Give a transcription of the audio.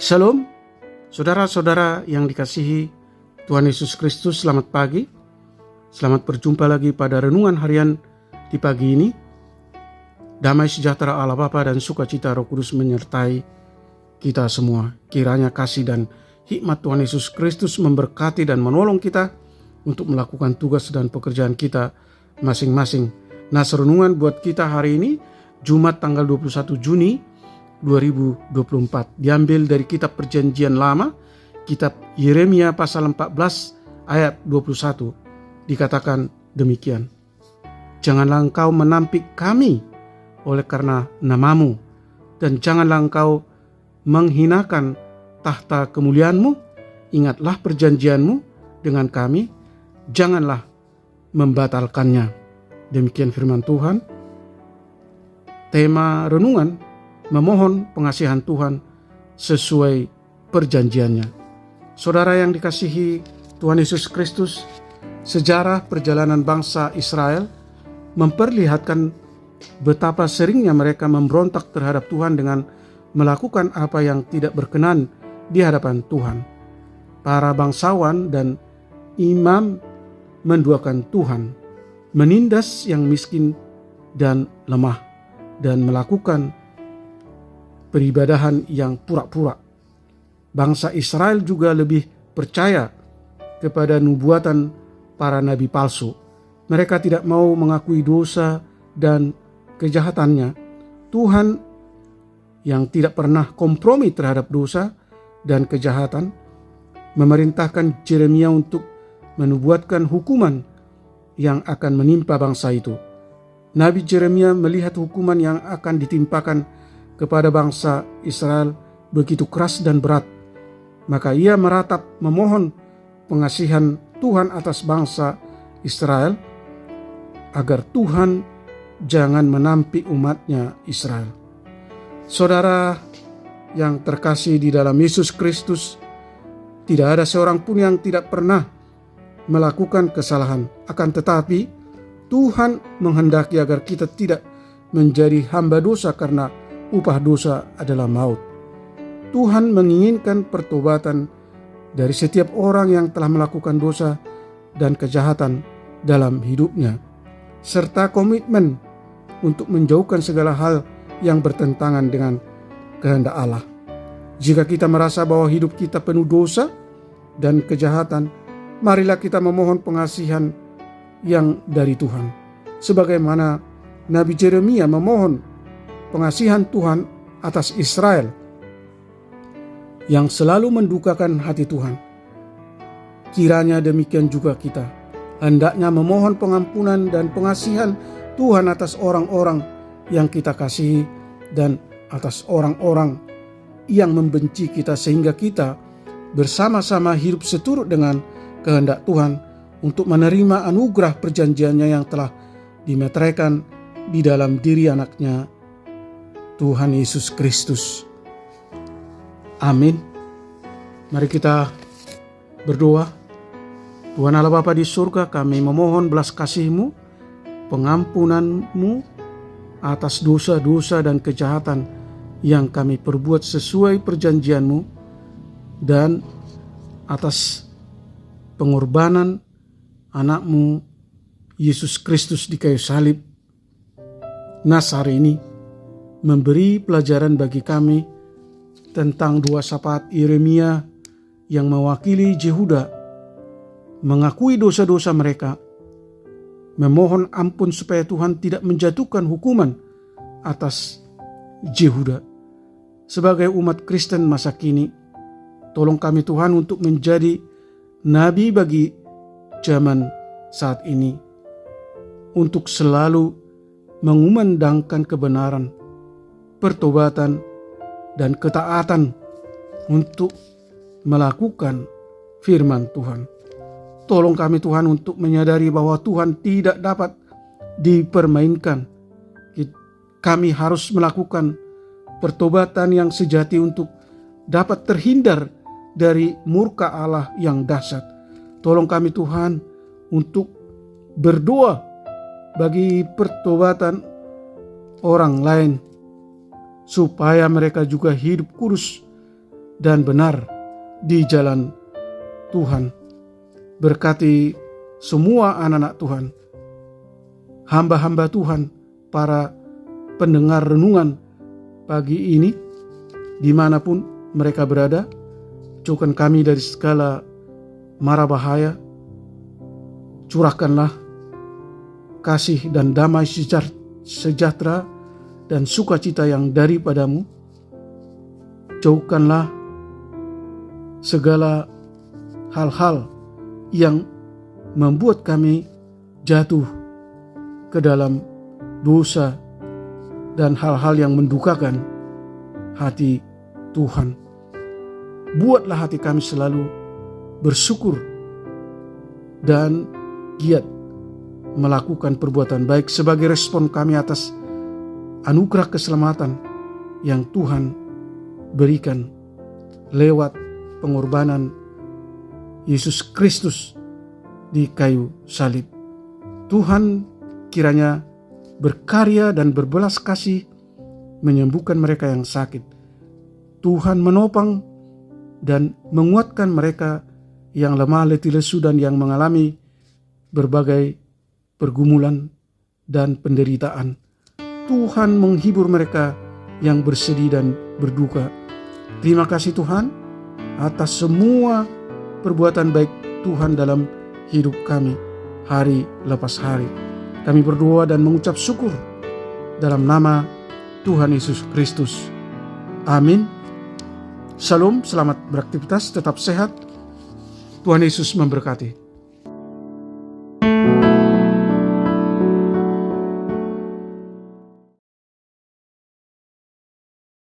Shalom, saudara-saudara yang dikasihi Tuhan Yesus Kristus, selamat pagi. Selamat berjumpa lagi pada renungan harian di pagi ini. Damai sejahtera Allah Bapa dan sukacita Roh Kudus menyertai kita semua. Kiranya kasih dan hikmat Tuhan Yesus Kristus memberkati dan menolong kita untuk melakukan tugas dan pekerjaan kita masing-masing. Nah, renungan buat kita hari ini, Jumat tanggal 21 Juni 2024, diambil dari kitab Perjanjian Lama, kitab Yeremia pasal 14 ayat 21. Dikatakan demikian, "Janganlah engkau menampik kami oleh karena namamu, dan janganlah engkau menghinakan tahta kemuliaanmu. Ingatlah perjanjianmu dengan kami, janganlah membatalkannya." Demikian firman Tuhan. Tema renungan, memohon pengasihan Tuhan sesuai perjanjiannya. Saudara yang dikasihi Tuhan Yesus Kristus, sejarah perjalanan bangsa Israel memperlihatkan betapa seringnya mereka memberontak terhadap Tuhan dengan melakukan apa yang tidak berkenan di hadapan Tuhan. Para bangsawan dan imam menduakan Tuhan, menindas yang miskin dan lemah, dan melakukan peribadahan yang pura-pura. Bangsa Israel juga lebih percaya kepada nubuatan para nabi palsu. Mereka tidak mau mengakui dosa dan kejahatannya. Tuhan yang tidak pernah kompromi terhadap dosa dan kejahatan memerintahkan Yeremia untuk menubuatkan hukuman yang akan menimpa bangsa itu. Nabi Yeremia melihat hukuman yang akan ditimpakan kepada bangsa Israel begitu keras dan berat. Maka ia meratap memohon pengasihan Tuhan atas bangsa Israel, agar Tuhan jangan menampik umatnya Israel. Saudara yang terkasih di dalam Yesus Kristus, tidak ada seorang pun yang tidak pernah melakukan kesalahan. Akan tetapi Tuhan menghendaki agar kita tidak menjadi hamba dosa, karena upah dosa adalah maut. Tuhan menginginkan pertobatan dari setiap orang yang telah melakukan dosa dan kejahatan dalam hidupnya, serta komitmen untuk menjauhkan segala hal yang bertentangan dengan kehendak Allah. Jika kita merasa bahwa hidup kita penuh dosa dan kejahatan, marilah kita memohon pengasihan yang dari Tuhan, sebagaimana Nabi Yeremia memohon pengasihan Tuhan atas Israel yang selalu mendukakan hati Tuhan. Kiranya demikian juga kita, hendaknya memohon pengampunan dan pengasihan Tuhan atas orang-orang yang kita kasihi dan atas orang-orang yang membenci kita, sehingga kita bersama-sama hidup seturut dengan kehendak Tuhan untuk menerima anugerah perjanjiannya yang telah dimeteraikan di dalam diri anaknya Tuhan Yesus Kristus. Amin. Mari kita berdoa. Tuhan Allah Bapa di surga, kami memohon belas kasih-Mu, pengampunan-Mu atas dosa-dosa dan kejahatan yang kami perbuat sesuai perjanjian-Mu, dan atas pengorbanan anak-Mu Yesus Kristus di kayu salib Nasar ini, memberi pelajaran bagi kami tentang dua syafaat Yeremia yang mewakili Yehuda, mengakui dosa-dosa mereka, memohon ampun supaya Tuhan tidak menjatuhkan hukuman atas Yehuda. Sebagai umat Kristen masa kini, tolong kami Tuhan untuk menjadi nabi bagi zaman saat ini, untuk selalu mengumandangkan kebenaran, pertobatan, dan ketaatan untuk melakukan firman Tuhan. Tolong kami Tuhan untuk menyadari bahwa Tuhan tidak dapat dipermainkan. Kami harus melakukan pertobatan yang sejati untuk dapat terhindar dari murka Allah yang dahsyat. Tolong kami Tuhan untuk berdoa bagi pertobatan orang lain, supaya mereka juga hidup kudus dan benar di jalan Tuhan. Berkati semua anak-anak Tuhan, hamba-hamba Tuhan, para pendengar renungan pagi ini, dimanapun mereka berada. Jauhkan kami dari segala mara bahaya. Curahkanlah kasih dan damai sejahtera dan sukacita yang daripadamu. Jauhkanlah segala hal-hal yang membuat kami jatuh ke dalam dosa dan hal-hal yang mendukakan hati Tuhan. Buatlah hati kami selalu bersyukur dan giat melakukan perbuatan baik sebagai respon kami atas anugerah keselamatan yang Tuhan berikan lewat pengorbanan Yesus Kristus di kayu salib. Tuhan kiranya berkarya dan berbelas kasih menyembuhkan mereka yang sakit. Tuhan menopang dan menguatkan mereka yang lemah, letih, lesu, dan yang mengalami berbagai pergumulan dan penderitaan. Tuhan menghibur mereka yang bersedih dan berduka. Terima kasih Tuhan atas semua perbuatan baik Tuhan dalam hidup kami hari lepas hari. Kami berdoa dan mengucap syukur dalam nama Tuhan Yesus Kristus. Amin. Shalom, selamat beraktivitas, tetap sehat. Tuhan Yesus memberkati.